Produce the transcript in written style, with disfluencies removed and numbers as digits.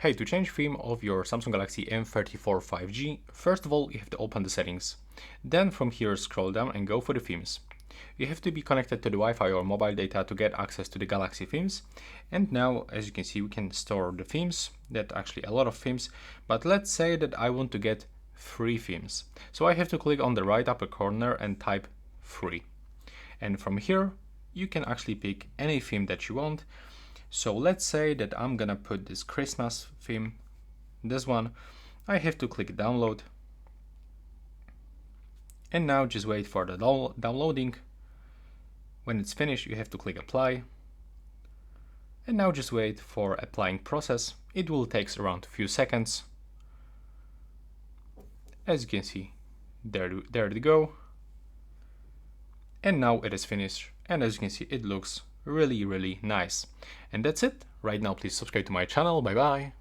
Hey, to change theme of your Samsung Galaxy M34 5G, first of all you have to open the settings. Then from here scroll down and go for the themes. You have to be connected to the Wi-Fi or mobile data to get access to the Galaxy themes. And now, as you can see, we can store the themes. That's actually a lot of themes, but let's say that I want to get 3 themes. So I have to click on the right upper corner and type 3. And from here, you can actually pick any theme that you want. So let's say that I'm gonna put this Christmas theme, this one. I have to click download. And now just wait for the downloading. When it's finished, you have to click apply. And now just wait for applying process. It will take around a few seconds. As you can see, there they go. And now it is finished. And as you can see, it looks really nice. And that's it. Right now, please subscribe to my channel. Bye bye.